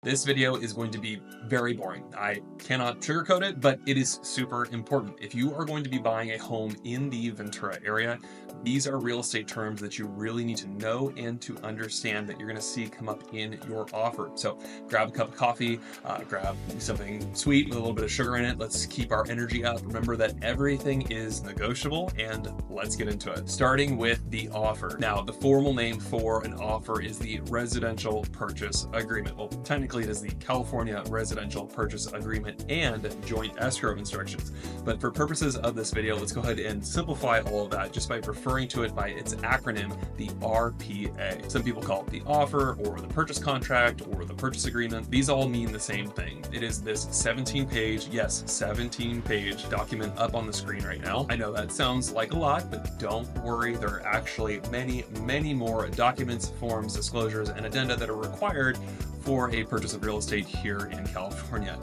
This video is going to be very boring. I cannot sugarcoat it, but it is super important. If you are going to be buying a home in the Ventura area, these are real estate terms that you really need to know and to understand that you're going to see come up in your offer. So grab a cup of coffee, grab something sweet with a little bit of sugar in it. Let's keep our energy up. Remember that everything is negotiable, and let's get into it. Starting with the offer. Now, the formal name for an offer is the residential purchase agreement. Well, technically it is the California Residential Purchase Agreement and joint escrow instructions. But for purposes of this video, let's go ahead and simplify all of that just by referring to it by its acronym, the RPA. Some people call it the offer or the purchase contract or the purchase agreement. These all mean the same thing. It is this 17-page, yes, 17-page document up on the screen right now. I know that sounds like a lot, but don't worry. There are actually many, many more documents, forms, disclosures, and addenda that are required for a purchase of real estate here in California.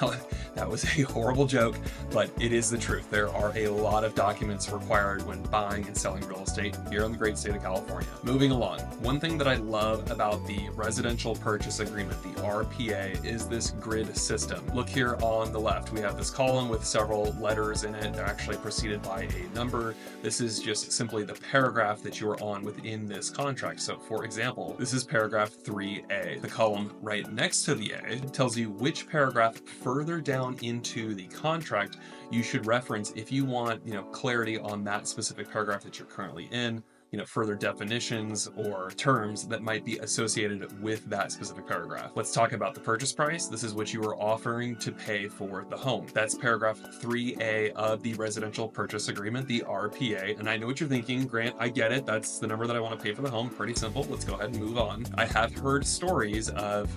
Now, that was a horrible joke, but it is the truth. There are a lot of documents required when buying and selling real estate here in the great state of California. Moving along, one thing that I love about the Residential Purchase Agreement, the RPA, is this grid system. Look here on the left. We have this column with several letters in it. They're actually preceded by a number. This is just simply the paragraph that you are on within this contract. So for example, this is paragraph 3A. The column right next to the A tells you which paragraph further down into the contract you should reference if you want, clarity on that specific paragraph that you're currently in, further definitions or terms that might be associated with that specific paragraph. Let's talk about the purchase price. This is what you are offering to pay for the home. That's paragraph 3A of the Residential Purchase Agreement, the RPA. And I know what you're thinking, Grant, I get it. That's the number that I want to pay for the home. Pretty simple. Let's go ahead and move on. I have heard stories of,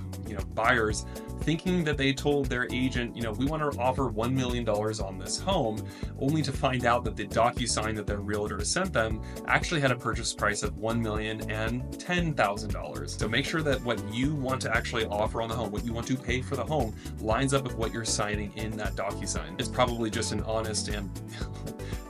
buyers thinking that they told their agent, we want to offer $1 million on this home, only to find out that the DocuSign that their realtor sent them actually had a purchase price of $1,010,000. So make sure that what you want to actually offer on the home, what you want to pay for the home, lines up with what you're signing in that DocuSign. It's probably just an honest and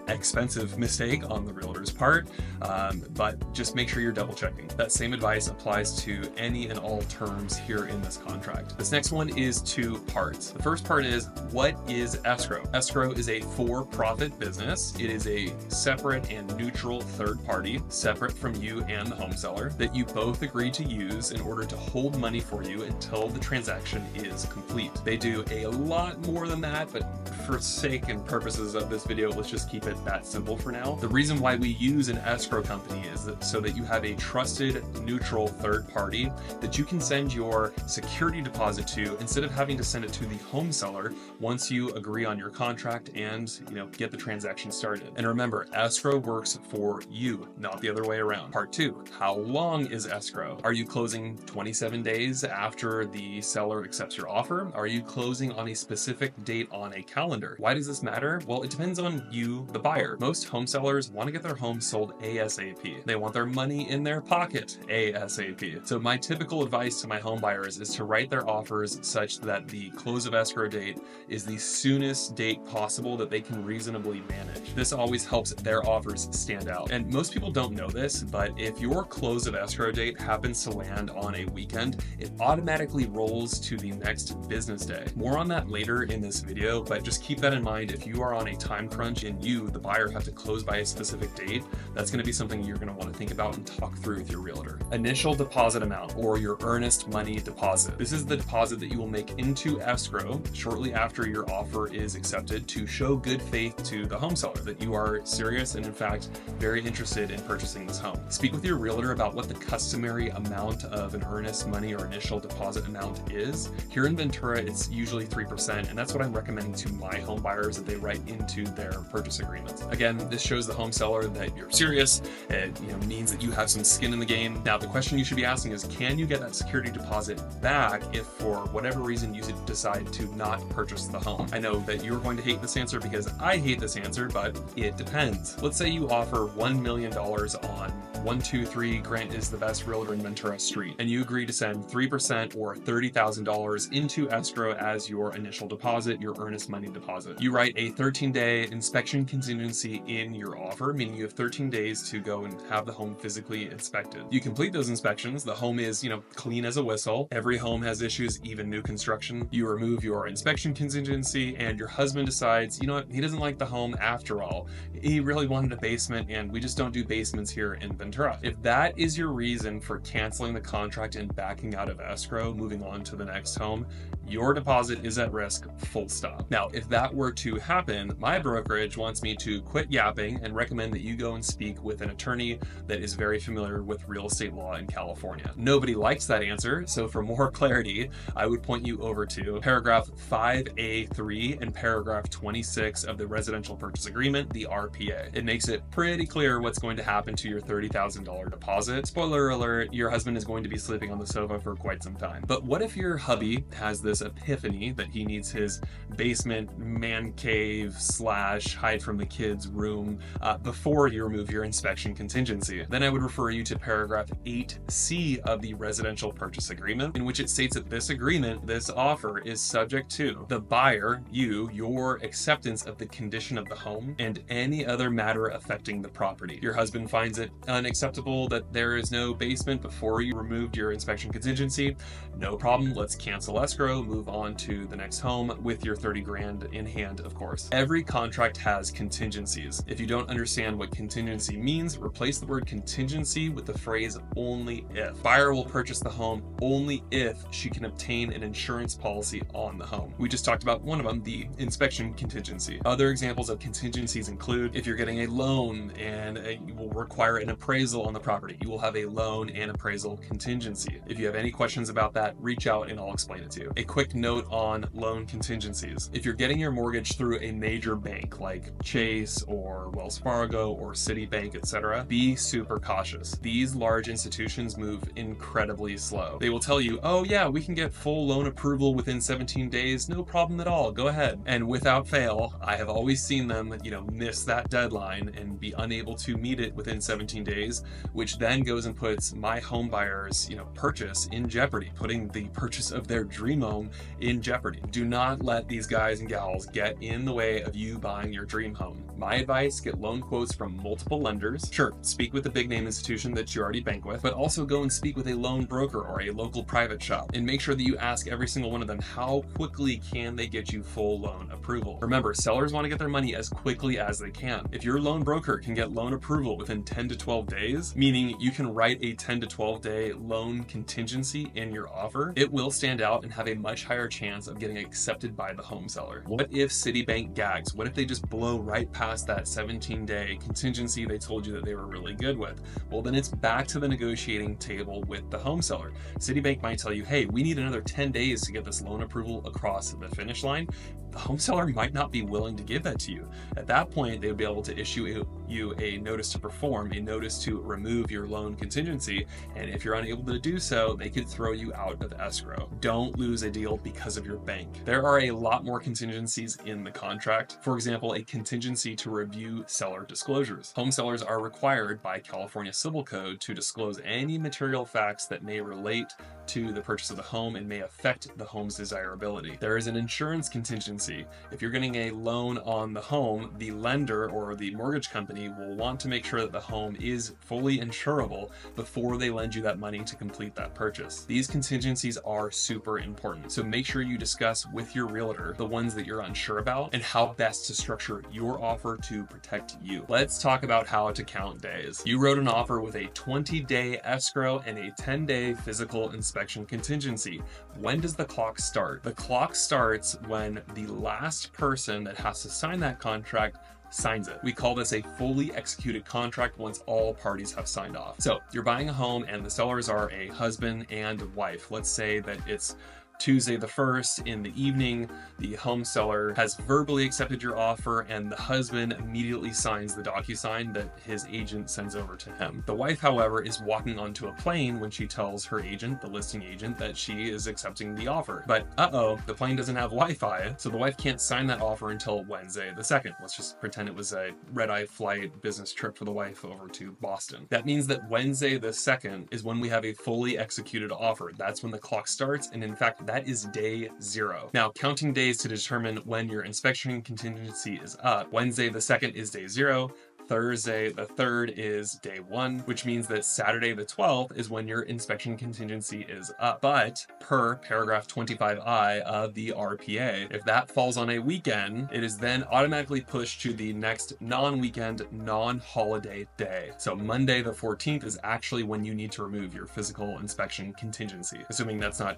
expensive mistake on the realtor's part, but just make sure you're double checking. That same advice applies to any and all terms here in this contract. This next one is two parts. The first part is, what is escrow? Escrow is a for-profit business. It is a separate and neutral third party, separate from you and the home seller, that you both agree to use in order to hold money for you until the transaction is complete. They do a lot more than that, but for sake and purposes of this video, let's just keep it that simple for now. The reason why we use an escrow company is so that you have a trusted, neutral third party that you can send your security deposit to instead of having to send it to the home seller once you agree on your contract and get the transaction started. And remember, escrow works for you, not the other way around. Part two, how long is escrow? Are you closing 27 days after the seller accepts your offer? Are you closing on a specific date on a calendar? Why does this matter? Well, it depends on you, the buyer. Most home sellers want to get their home sold ASAP. They want their money in their pocket ASAP. So my typical advice to my home buyers is to write their offers such that the close of escrow date is the soonest date possible that they can reasonably manage. This always helps their offers stand out. And most people don't know this, but if your close of escrow date happens to land on a weekend, it automatically rolls to the next business day. More on that later in this video, but just keep that in mind. If you are on a time crunch and you, the buyer, have to close by a specific date, that's going to be something you're going to want to think about and talk through with your realtor. Initial deposit amount, or your earnest money deposit. This is the deposit that you will make into escrow shortly after your offer is accepted to show good faith to the home seller that you are serious and in fact very interested in purchasing this home. Speak with your realtor about what the customary amount of an earnest money or initial deposit amount is. Here in Ventura, it's usually 3%, and that's what I'm recommending to my home buyers that they write into their purchase agreements. Again, this shows the home seller that you're serious. It means that you have some skin in the game. Now, the question you should be asking is, can you get that security deposit back if for whatever reason you decide to not purchase the home? I know that you're going to hate this answer because I hate this answer, but it depends. Let's say you offer $1 million on 123 Grant is the best realtor in Ventura Street, and you agree to send 3% or $30,000 into escrow as your initial deposit, your earnest money deposit. You write a 13-day inspection contingency in your offer, meaning you have 13 days to go and have the home physically inspected. You complete those inspections, the home is, clean as a whistle. Every home has issues, even new construction. You remove your inspection contingency, and your husband decides, you know what, he doesn't like the home after all. He really wanted a basement, and we just don't do basements here in Ventura. If that is your reason for canceling the contract and backing out of escrow, moving on to the next home, your deposit is at risk, full stop. Now, if that were to happen, my brokerage wants me to quit yapping and recommend that you go and speak with an attorney that is very familiar with real estate law in California. Nobody likes that answer, so for more clarity, I would point you over to paragraph 5A3 and paragraph 26 of the Residential Purchase Agreement, the RPA. It makes it pretty clear what's going to happen to your $30,000 deposit. Spoiler alert, your husband is going to be sleeping on the sofa for quite some time. But what if your hubby has this epiphany that he needs his basement man cave / hide from the kids room before you remove your inspection contingency? Then I would refer you to paragraph 8C of the Residential Purchase Agreement, in which it states that this agreement, this offer, is subject to the buyer, your acceptance of the condition of the home and any other matter affecting the property. Your husband finds it unacceptable that there is no basement before you removed your inspection contingency. No problem, let's cancel escrow, move on to the next home with your 30 grand in hand, of course. Every contract has contingencies. If you don't understand what contingency means, replace the word contingency with the phrase only if. Buyer will purchase the home only if she can obtain an insurance policy on the home. We just talked about one of them, the inspection contingency. Other examples of contingencies include if you're getting a loan and you will require an appraisal on the property, you will have a loan and appraisal contingency. If you have any questions about that, reach out and I'll explain it to you. A quick note on loan contingencies. If you're getting your mortgage through a major bank like Chase or Wells Fargo or Citibank, etc., be super cautious. These large institutions move incredibly slow. They will tell you, oh yeah, we can get full loan approval within 17 days, no problem at all, go ahead. And without fail, I have always seen them, miss that deadline and be unable to meet it within 17 days, which then goes and puts my home buyer's, purchase in jeopardy, putting the purchase of their dream home in jeopardy. Do not let these guys and gals get in the way of you buying your dream home. My advice, get loan quotes from multiple lenders. Sure, speak with the big name institution that you already bank with, but also go and speak with a loan broker or a local private shop and make sure that you ask every single one of them how quickly can they get you full loan approval. Remember, sellers want to get their money as quickly as they can. If your loan broker can get loan approval within 10 to 12 days, meaning you can write a 10 to 12 day loan contingency in your offer, it will stand out and have a much higher chance of getting accepted by the home seller. What if Citibank gags? What if they just blow right past that 17-day contingency they told you that they were really good with? Well, then it's back to the negotiating table with the home seller. Citibank might tell you, hey, we need another 10 days to get this loan approval across the finish line. The home seller might not be willing to give that to you. At that point, they would be able to issue you a notice to perform, a notice to remove your loan contingency, and if you're unable to do so, they could throw you out of escrow. Don't lose a deal because of your bank. There are a lot more contingencies in the contract. For example, a contingency to review seller disclosures. Home sellers are required by California Civil Code to disclose any material facts that may relate to the purchase of the home and may affect the home's desirability. There is an insurance contingency. If you're getting a loan on the home, the lender or the mortgage company will want to make sure that the home is fully insurable before they lend you that money to complete that purchase. These contingencies are super important, so make sure you discuss with your realtor the ones that you're unsure about and how best to structure your offer to protect you. Let's talk about how to count days. You wrote an offer with a 20-day escrow and a 10-day physical inspection contingency. When does the clock start? The clock starts when the last person that has to sign that contract signs it. We call this a fully executed contract once all parties have signed off. So you're buying a home and the sellers are a husband and wife. Let's say that it's Tuesday the 1st in the evening, the home seller has verbally accepted your offer and the husband immediately signs the DocuSign that his agent sends over to him. The wife, however, is walking onto a plane when she tells her agent, the listing agent, that she is accepting the offer. But the plane doesn't have Wi-Fi, so the wife can't sign that offer until Wednesday the 2nd. Let's just pretend it was a red-eye flight business trip for the wife over to Boston. That means that Wednesday the 2nd is when we have a fully executed offer. That's when the clock starts, and in fact, that is day 0. Now, counting days to determine when your inspection contingency is up, Wednesday the 2nd is day 0, Thursday the 3rd is day 1, which means that Saturday the 12th is when your inspection contingency is up. But per paragraph 25I of the RPA, if that falls on a weekend, it is then automatically pushed to the next non-weekend, non-holiday day. So Monday the 14th is actually when you need to remove your physical inspection contingency, assuming that's not,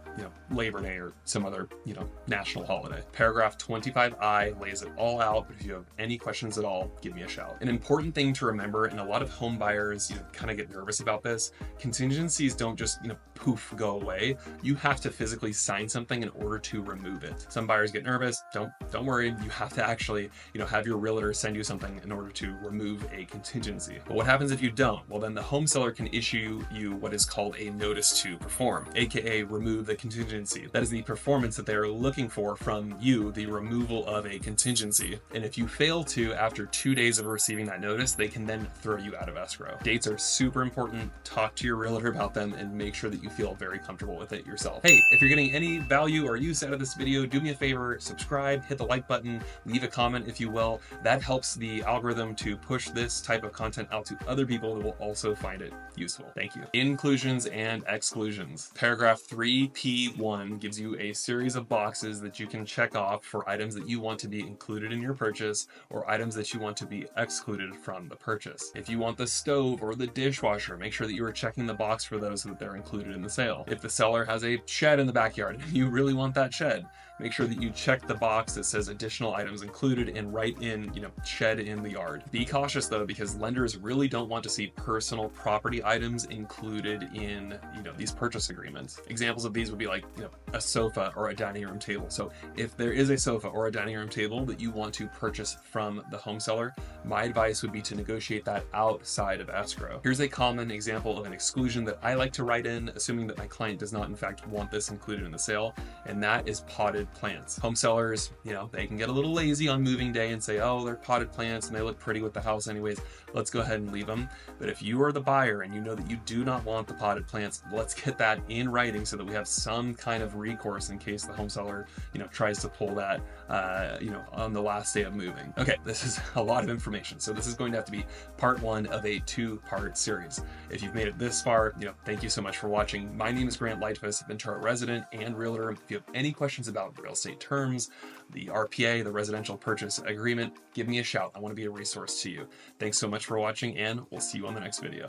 Labor Day or some other, national holiday. Paragraph 25I lays it all out, but if you have any questions at all, give me a shout. An important thing to remember, and a lot of home buyers, kind of get nervous about this, contingencies don't just, poof, go away. You have to physically sign something in order to remove it. Some buyers get nervous. Don't worry. You have to actually, have your realtor send you something in order to remove a contingency. But what happens if you don't? Well, then the home seller can issue you what is called a notice to perform, aka remove the contingency. That is the performance that they are looking for from you, the removal of a contingency. And if you fail to, after 2 days of receiving that notice, they can then throw you out of escrow. Dates are super important. Talk to your realtor about them and make sure that you feel very comfortable with it yourself. Hey, if you're getting any value or use out of this video, do me a favor, subscribe, hit the like button, leave a comment if you will. That helps the algorithm to push this type of content out to other people that will also find it useful. Thank you. Inclusions and exclusions. Paragraph 3P1 gives you a series of boxes that you can check off for items that you want to be included in your purchase or items that you want to be excluded from the purchase. If you want the stove or the dishwasher, make sure that you are checking the box for those so that they're included in the sale. If the seller has a shed in the backyard and you really want that shed, make sure that you check the box that says additional items included and write in, shed in the yard. Be cautious though, because lenders really don't want to see personal property items included in, these purchase agreements. Examples of these would be like, a sofa or a dining room table. So if there is a sofa or a dining room table that you want to purchase from the home seller, my advice would be to negotiate that outside of escrow. Here's a common example of an exclusion that I like to write in, assuming that my client does not in fact want this included in the sale, and that is potted plants. Home sellers, they can get a little lazy on moving day and say, oh, they're potted plants and they look pretty with the house anyways, let's go ahead and leave them. But if you are the buyer and you know that you do not want the potted plants, let's get that in writing so that we have some kind of recourse in case the home seller, tries to pull that, on the last day of moving. Okay, this is a lot of information, so this is going to have to be part 1 of a 2-part series. If you've made it this far, thank you so much for watching. My name is Grant Lightfoot, Ventura resident and realtor. If you have any questions about real estate terms, the RPA, the residential purchase agreement, give me a shout. I want to be a resource to you. Thanks so much for watching, and we'll see you on the next video.